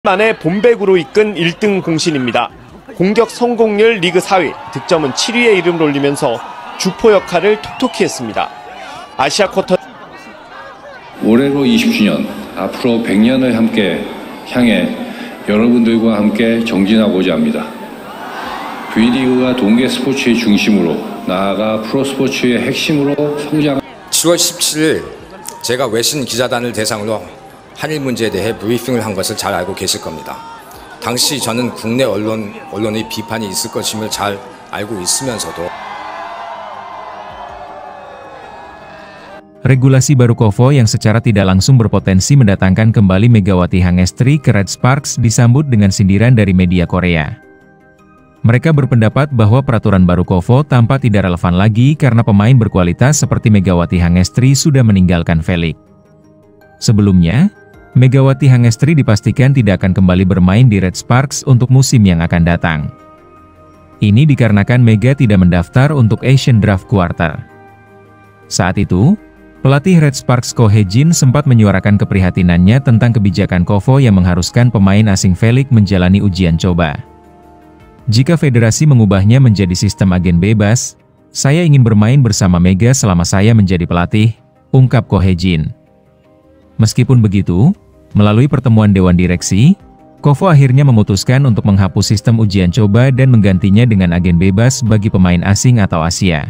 만에 본백으로 이끈 1등 공신입니다. 공격 성공률 리그 4위, 득점은 7위에 이름을 올리면서 주포 역할을 톡톡히 했습니다. 아시아 쿼터 올해로 20주년, 앞으로 100년을 함께 향해 여러분들과 함께 정진하고자 합니다. V리그가 동계 스포츠의 중심으로 나아가 프로스포츠의 핵심으로 성장. 10월 17일 제가 외신 기자단을 대상으로 한일 문제에 대해 브리핑을 한 것을 잘 알고 계실 겁니다. 당시 저는 국내 언론의 비판이 있을 것임을 잘 알고 있으면서도 regulasi baru KOFO yang secara tidak langsung berpotensi mendatangkan kembali Megawati Hangestri ke Red Sparks disambut dengan sindiran dari media Korea. Mereka berpendapat bahwa peraturan baru KOFO tampak tidak relevan lagi karena pemain berkualitas seperti Megawati Hangestri sudah meninggalkan V-League. Sebelumnya, Megawati Hangestri dipastikan tidak akan kembali bermain di Red Sparks untuk musim yang akan datang. Ini dikarenakan Mega tidak mendaftar untuk Asian Draft Quarter. Saat itu, pelatih Red Sparks Ko Hye-jin sempat menyuarakan keprihatinannya tentang kebijakan KOFO yang mengharuskan pemain asing V-League menjalani ujian coba. Jika federasi mengubahnya menjadi sistem agen bebas, saya ingin bermain bersama Mega selama saya menjadi pelatih, ungkap Ko Hye-jin. Meskipun begitu, melalui pertemuan Dewan Direksi, KOFO akhirnya memutuskan untuk menghapus sistem ujian coba dan menggantinya dengan agen bebas bagi pemain asing atau Asia.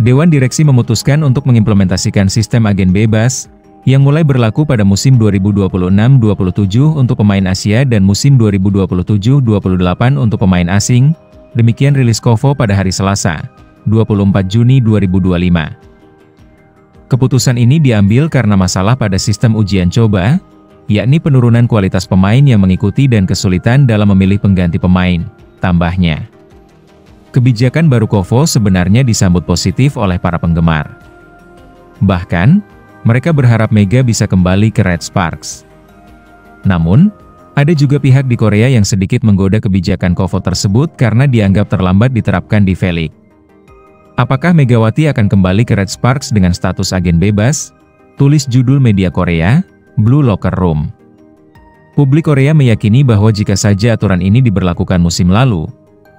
Dewan Direksi memutuskan untuk mengimplementasikan sistem agen bebas, yang mulai berlaku pada musim 2026-27 untuk pemain Asia dan musim 2027-28 untuk pemain asing, demikian rilis KOFO pada hari Selasa, 24 Juni 2025. Keputusan ini diambil karena masalah pada sistem ujian coba, yakni penurunan kualitas pemain yang mengikuti dan kesulitan dalam memilih pengganti pemain, tambahnya. Kebijakan baru KOFO sebenarnya disambut positif oleh para penggemar. Bahkan, mereka berharap Mega bisa kembali ke Red Sparks. Namun, ada juga pihak di Korea yang sedikit menggoda kebijakan KOFO tersebut karena dianggap terlambat diterapkan di V-League. Apakah Megawati akan kembali ke Red Sparks dengan status agen bebas? Tulis judul media Korea, Blue Locker Room. Publik Korea meyakini bahwa jika saja aturan ini diberlakukan musim lalu,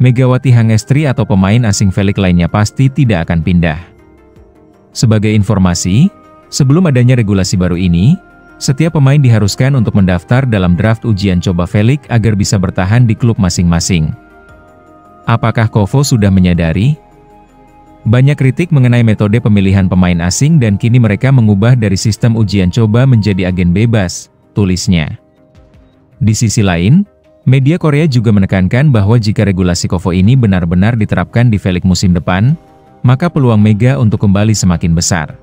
Megawati Hangestri atau pemain asing V-League lainnya pasti tidak akan pindah. Sebagai informasi, sebelum adanya regulasi baru ini, setiap pemain diharuskan untuk mendaftar dalam draft ujian coba V-League agar bisa bertahan di klub masing-masing. Apakah KOFO sudah menyadari? Banyak kritik mengenai metode pemilihan pemain asing dan kini mereka mengubah dari sistem ujian coba menjadi agen bebas, tulisnya. Di sisi lain, media Korea juga menekankan bahwa jika regulasi KOFO ini benar-benar diterapkan di V-League musim depan, maka peluang Mega untuk kembali semakin besar.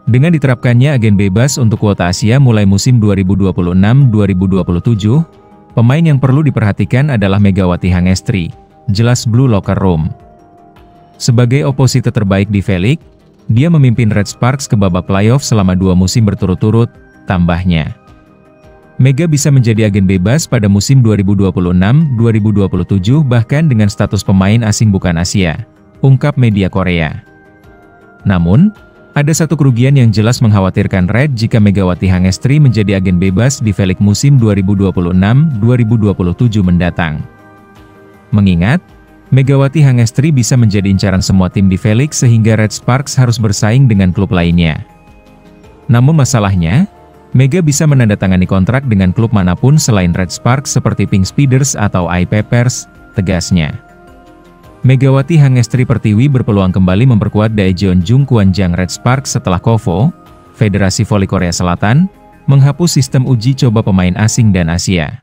Dengan diterapkannya agen bebas untuk kuota Asia mulai musim 2026-2027, pemain yang perlu diperhatikan adalah Megawati Hangestri, jelas Blue Locker Room. Sebagai oposite terbaik di V-League, dia memimpin Red Sparks ke babak playoff selama 2 musim berturut-turut, tambahnya. Mega bisa menjadi agen bebas pada musim 2026-2027 bahkan dengan status pemain asing bukan Asia, ungkap media Korea. Namun, ada satu kerugian yang jelas mengkhawatirkan Red jika Megawati Hangestri menjadi agen bebas di V-League musim 2026-2027 mendatang. Mengingat, Megawati Hangestri bisa menjadi incaran semua tim di V-League sehingga Red Sparks harus bersaing dengan klub lainnya. Namun masalahnya, Mega bisa menandatangani kontrak dengan klub manapun selain Red Sparks seperti Pink Speeders atau I-Papers, tegasnya. Megawati Hangestri Pertiwi berpeluang kembali memperkuat Daejeon Jungkwanjang Red Sparks setelah KOFO, Federasi Voli Korea Selatan, menghapus sistem uji coba pemain asing dan Asia.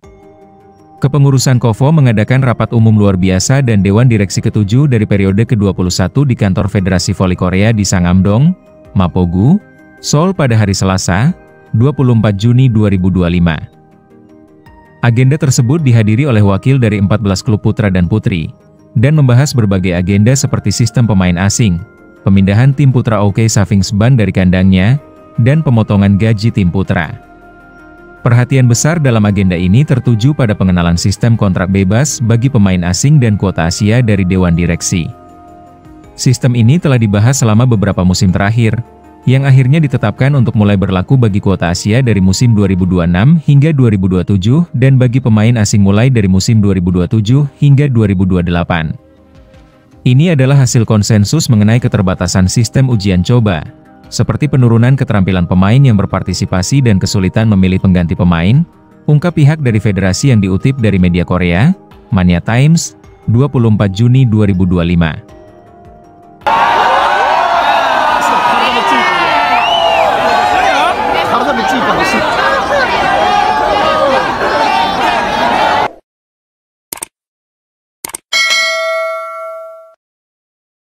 Kepengurusan KOFO mengadakan rapat umum luar biasa dan Dewan Direksi ke-7 dari periode ke-21 di kantor Federasi Voli Korea di Sangamdong, Mapogu, Seoul pada hari Selasa, 24 Juni 2025. Agenda tersebut dihadiri oleh wakil dari 14 klub putra dan putri, dan membahas berbagai agenda seperti sistem pemain asing, pemindahan tim putra OK Safingsban dari kandangnya, dan pemotongan gaji tim putra. Perhatian besar dalam agenda ini tertuju pada pengenalan sistem kontrak bebas bagi pemain asing dan kuota Asia dari Dewan Direksi. Sistem ini telah dibahas selama beberapa musim terakhir, yang akhirnya ditetapkan untuk mulai berlaku bagi kuota Asia dari musim 2026 hingga 2027 dan bagi pemain asing mulai dari musim 2027 hingga 2028. Ini adalah hasil konsensus mengenai keterbatasan sistem ujian coba, seperti penurunan keterampilan pemain yang berpartisipasi dan kesulitan memilih pengganti pemain, ungkap pihak dari federasi yang diutip dari media Korea, Mania Times, 24 Juni 2025.